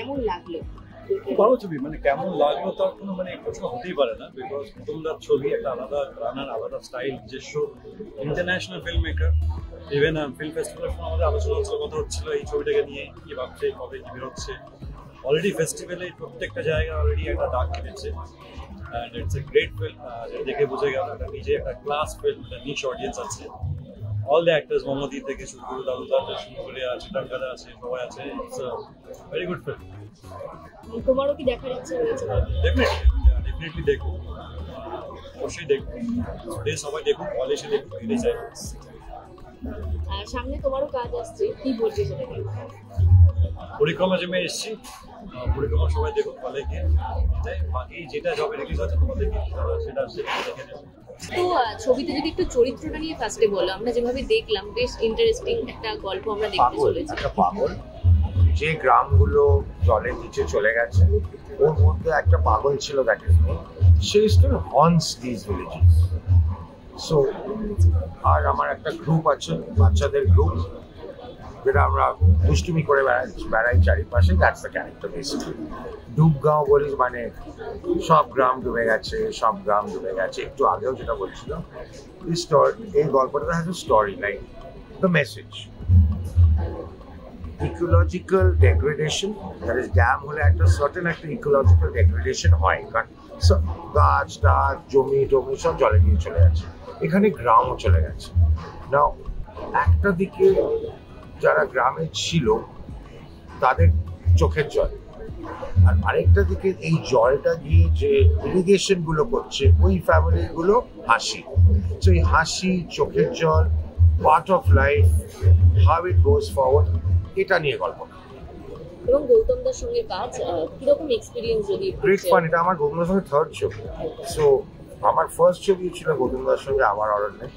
কেমন লাগলো? ভালো ছবি, মানে কেমন লাগলো তার কোনো মানে প্রশ্ন হতেই পারে না, বিকজ গৌতমদার ছবি একটা আলাদা রানার, আলাদা স্টাইল, নিজস্ব international film maker. Even film ফেস্টিভ্যালের সময় আমাদের আলোচনা হচ্ছিল, কথা হচ্ছিল এই ছবিটাকে নিয়ে কি ভাবছে, কবে কি বেরোচ্ছে। অলরেডি ফেস্টিভ্যালে প্রত্যেকটা জায়গায় অলরেডি একটা দাগ কেটেছে, and it's a great film. দেখে বোঝা গেল একটা নিজে একটা ক্লাস ফিল্ম, একটা নিশ অডিয়েন্স আছে। অল দ্য অ্যাক্টার্স, মোহাম্মদী থেকে শুরু করে দাদুদার শুরু করে আছে, টাঙ্কাদা আছে, সবাই আছে। It's a very good film. তোমারও কি দেখার ইচ্ছা হয়েছে? ডেফিনেটলি দেখবো, অবশ্যই দেখবো। সবাই দেখুন, হলে এসে দেখুন, এটাই চাই। সামনে তোমারও কাজ আসছে, কি বলছে সেটাকে? পরিক্রমা জিমে এসেছি, পরিক্রমা সবাই দেখুন হলে গিয়ে। বাকি যেটা যবে রিলিজ আছে তোমাদেরকে সেটা দেখে নেবো। তো ছবিতে যদি একটু চরিত্রটা নিয়ে ফার্স্টে বলো। আমরা যেভাবে দেখলাম বেশ ইন্টারেস্টিং একটা গল্প আমরা দেখতে চলেছি। একটা পাগল, যে গ্রামগুলো জলের নিচে চলে গেছে ওর মধ্যে একটা পাগল ছিল, দ্যাট ইজ মি। সে still haunts this villages. So আর আমার একটা গ্রুপ আছে, বাচ্চাদের গ্রুপ, যেটা আমরা দুষ্টুমি করে বেড়াই চারিপাশে। That's the character basically. Dubgaon বলি মানে সব গ্রাম ডুবে গেছে, সব গ্রাম ডুবে গেছে। একটু আগেও যেটা বলছিলাম, এই গল্পটা has a story like the message. Ecological degradation, that is dam হলে একটা সার্টেন একটা ইকোলজিক্যাল ডেগ্রেডেশন হয়, কারণ গাছ টাছ জমি টমি সব জলে নিয়ে চলে যাচ্ছে। এখানে গ্রামও চলে গেছে। নাও একটা দিকে যারা গ্রামে ছিল তাদের চোখের জল, আর আরেকটা দিকে এই জলটা গিয়ে যে ইরিগেশন গুলো করছে ওই ফ্যামিলি গুলো হাসি। তো এই হাসি, চোখের জল, part of life, how it goes forward, এটা নিয়ে গল্প। এবং গৌতম দার সঙ্গে কাজ কিরকম এক্সপিরিয়েন্স যদি? Great fun. এটা আমার গৌতম দার সঙ্গে থার্ড ছবি। সো আমার ফার্স্ট ছবি ছিল গৌতম দার সঙ্গে আমার অরণ্যে।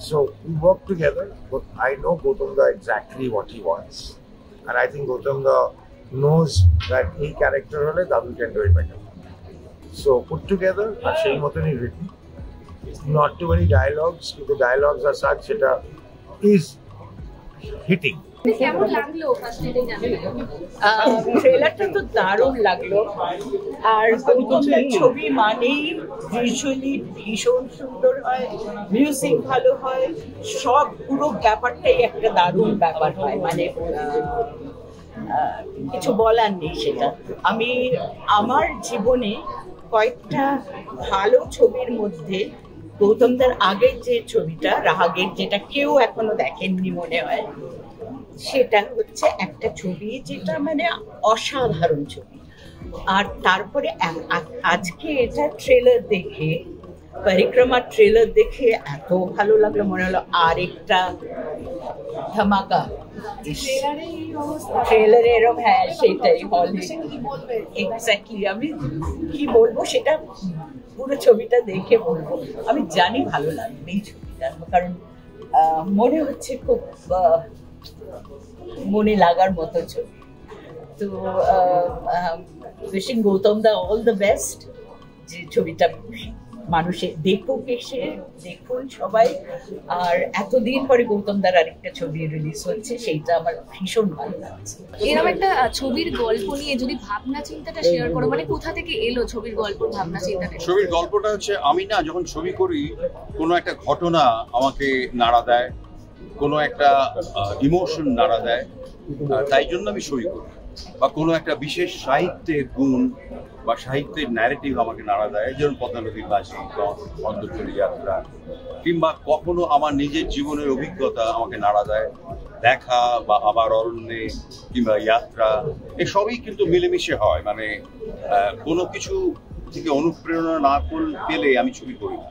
So we work together, but I know Gautam Da exactly what he wants, and I think Gautam Da knows that he character hole Dadu can do it better. So put together, and সেই মতনই written. Not too many dialogues. The dialogues are such that is hitting. কেমন লাগলো ফার্স্টে জানতে? ট্রেলারটা তো দারুণ লাগলো। আর গৌতমদার ছবি মানেই ভিজুয়ালি ভীষণ সুন্দর হয়, মিউজিক ভালো হয়, সব পুরো ব্যাপারটাই একটা দারুণ ব্যাপার হয়। মানে কিছু বলার নেই সেটা। আমি আমার জীবনে কয়েকটা ভালো ছবির মধ্যে গৌতমদার আগের যে ছবিটা রাহাগের, যেটা কেউ এখনো দেখেননি মনে হয়, সেটা হচ্ছে একটা ছবি যেটা মানে অসাধারণ ছবি। আর তারপরে আজকে এটা ট্রেলার দেখে, পরিক্রমার ট্রেলার দেখে এত ভালো লাগলো, মনে হলো আরেকটা ধামাকা। ট্রেলারে এরকম, হ্যাঁ সেটাই হলে এক্স্যাক্টলি। আমি কি বলবো সেটা পুরো ছবিটা দেখে বলবো। আমি জানি ভালো লাগবে এই ছবিটা, কারণ মনে হচ্ছে খুব মনে লাগার মতো ছবি। তো wishing Gautam da all the best, যে ছবিটা মানুষের দেখুক, এসে দেখুন সবাই। আর এতদিন পরে গৌতম দার আরেকটা ছবি রিলিজ হচ্ছে, সেইটা আমার ভীষণ ভালো লাগছে। এরকম একটা ছবির গল্প নিয়ে যদি ভাবনা চিন্তাটা শেয়ার করো, মানে কোথা থেকে এলো ছবির গল্প ভাবনা চিন্তাটা? ছবির গল্পটা হচ্ছে, আমি না যখন ছবি করি কোনো একটা ঘটনা আমাকে নাড়া দেয়, কোনো একটা ইমোশন নাড়া দেয়, তাই জন্য আমি ছবি করি। বা কোনো একটা বিশেষ সাহিত্যের গুণ বা সাহিত্যের ন্যারেটিভ আমাকে নাড়া দেয়, যেমন পদ্মানদীর বাসী, অন্ধচুরি যাত্রা, কিংবা কখনো আমার নিজের জীবনের অভিজ্ঞতা আমাকে নাড়া দেয়, দেখা বা আবার অরণ্যে কিংবা যাত্রা, এসবই কিন্তু মিলেমিশে হয়। মানে কোনো কিছু থেকে অনুপ্রেরণা না পেলে আমি ছবি করি না।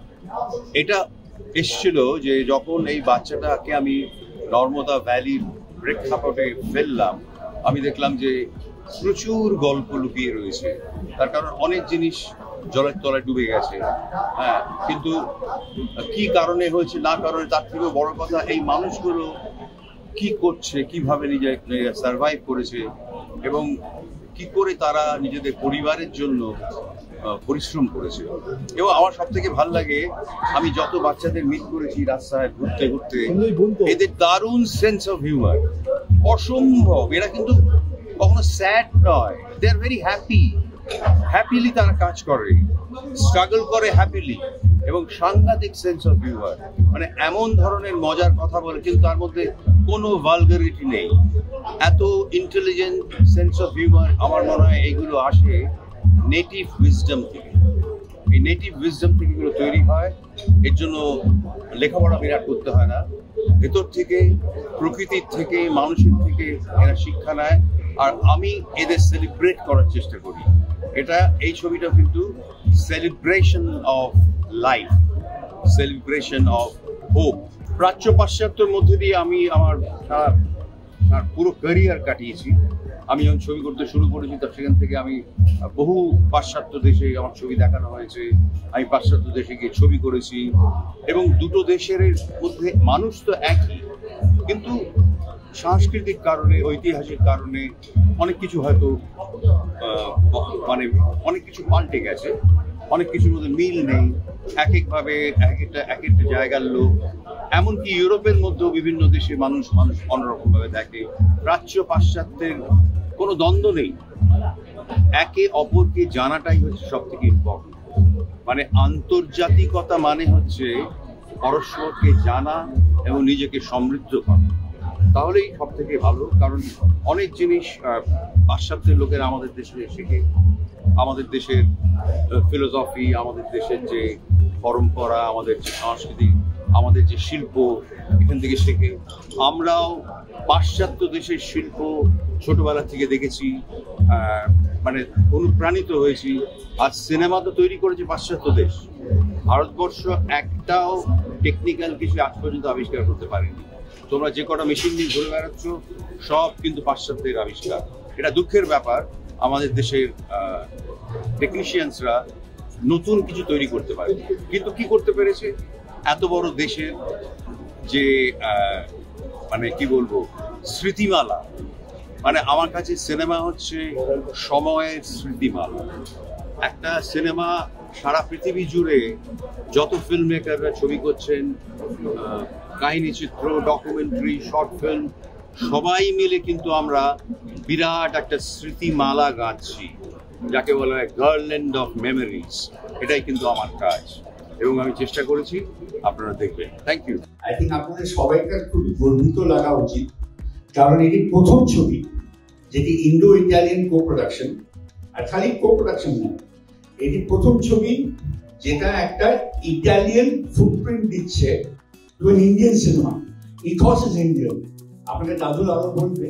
এটা এসছিল যে যখন এই বাচ্চাটাকে আমি নর্মদা ভ্যালির প্রেক্ষাপটে ফেললাম, আমি দেখলাম যে প্রচুর গল্প লুকিয়ে রয়েছে। তার কারণ অনেক জিনিস জলের তলায় ডুবে গেছে, হ্যাঁ, কিন্তু কি কারণে হয়েছে না কারণে তার থেকেও বড় কথা এই মানুষগুলো কি করছে, কিভাবে নিজে সার্ভাইভ করেছে এবং কি করে তারা নিজেদের পরিবারের জন্য পরিশ্রম করেছে। এবং আমার সব থেকে ভালো লাগে, আমি যত বাচ্চাদের মিট করেছি রাস্তায় ঘুরতে ঘুরতে, এদের দারুণ সেন্স অফ হিউমার, অসম্ভব। এরা কিন্তু কখনো স্যাড নয়, দে আর ভেরি হ্যাপিলি তারা কাজ করে, স্ট্রাগল করে হ্যাপিলি, এবং সাংঘাতিক সেন্স অফ হিউমার, মানে এমন ধরনের মজার কথা বলে কিন্তু তার মধ্যে কোনো ভালগারিটি নেই। এত ইন্টেলিজেন্ট সেন্স অফ হিউমার আমার মনে হয় এইগুলো আসে নেটিভ উইজডম থেকে। এই নেটিভ উইজডম থেকে এগুলো তৈরি হয়। এর জন্য লেখাপড়া বিরাট করতে হয় না, ভেতর থেকে, প্রকৃতির থেকে, মানুষের থেকে এরা শিক্ষা নেয়। আর আমি এদের সেলিব্রেট করার চেষ্টা করি। এই ছবিটা কিন্তু celebration of life, celebration of hope. প্রাচ্য পাশ্চাত্যের মধ্যে দিয়ে আমি আমার পুরো ক্যারিয়ার কাটিয়েছি। আমি যখন ছবি করতে শুরু করেছি তার সেখান থেকে আমি বহু পাশ্চাত্য দেশে আমার ছবি দেখানো হয়েছে, আমি পাশ্চাত্য দেশে গিয়ে ছবি করেছি, এবং দুটো দেশের মধ্যে মানুষ তো একই, কিন্তু সাংস্কৃতিক কারণে, ঐতিহাসিক কারণে অনেক কিছু হয়তো মানে অনেক কিছু পাল্টে গেছে, অনেক কিছুর মধ্যে মিল নেই, এক একটা জায়গার লোক, এমনকি ইউরোপের মধ্যেও বিভিন্ন দেশে মানুষ অন্যরকম ভাবে দেখে। প্রাচ্য পাশ্চাত্যের কোনো দ্বন্দ্ব নেই, একে অপরকে জানাটাই হচ্ছে সব থেকে ইম্পর্টেন্ট। মানে আন্তর্জাতিকতা মানে হচ্ছে পরস্পরকে জানা এবং নিজেকে সমৃদ্ধ করা, তাহলেই সব থেকে ভালো। কারণ অনেক জিনিস পাশ্চাত্যের লোকেরা আমাদের দেশে শেখে, আমাদের দেশের ফিলোসফি, আমাদের দেশের যে পরম্পরা, আমাদের যে সংস্কৃতি, আমাদের যে শিল্প, এখান থেকে শেখে। আমরাও পাশ্চাত্য দেশের শিল্প ছোটবেলা থেকে দেখেছি, মানে অনুপ্রাণিত হয়েছি। আর সিনেমা তো তৈরি করেছে পাশ্চাত্য দেশ, ভারতবর্ষ একটাও টেকনিক্যাল কিছু আজ পর্যন্ত আবিষ্কার করতে পারেনি। তোমরা যে কটা মেশিন নিয়ে ঘুরে বেড়াচ্ছ সব কিন্তু পাশ্চাত্যের আবিষ্কার। এটা দুঃখের ব্যাপার, আমাদের দেশের টেকনিশিয়ানসরা নতুন কিছু তৈরি করতে পারে, কিন্তু কি করতে পেরেছে? এত বড় দেশের যে মানে কি বলবো স্মৃতিমালা, মানে আমার কাছে সিনেমা হচ্ছে সময়ের স্মৃতিমালা। একটা সিনেমা সারা পৃথিবী জুড়ে যত ফিল্ম মেকাররা ছবি করছেন, কাহিনী চিত্র, ডকুমেন্টারি, শর্ট ফিল্ম, সবাই মিলে কিন্তু আমরা বিরাট একটা স্মৃতিমালা গাঁথছি, যাকে বলা হয় গার্ল্যান্ড অফ মেমোরিজ। এটাই কিন্তু আমার কাজ এবং আমি চেষ্টা করেছি, আপনারা দেখবেন। Thank you. আই থিঙ্ক আপনাদের সবাইকার খুব গর্বিত লাগা উচিত, কারণ এটি প্রথম ছবি যেটি ইন্ডো ইটালিয়ান কো প্রোডাকশন, আর খালি কো প্রোডাকশন না, এটি প্রথম ছবি যেটা একটা ইটালিয়ান ফুটপ্রিন্ট দিচ্ছে to Indian cinema. Ethos is Indian. আপনাকে দাদুর আরো বলবে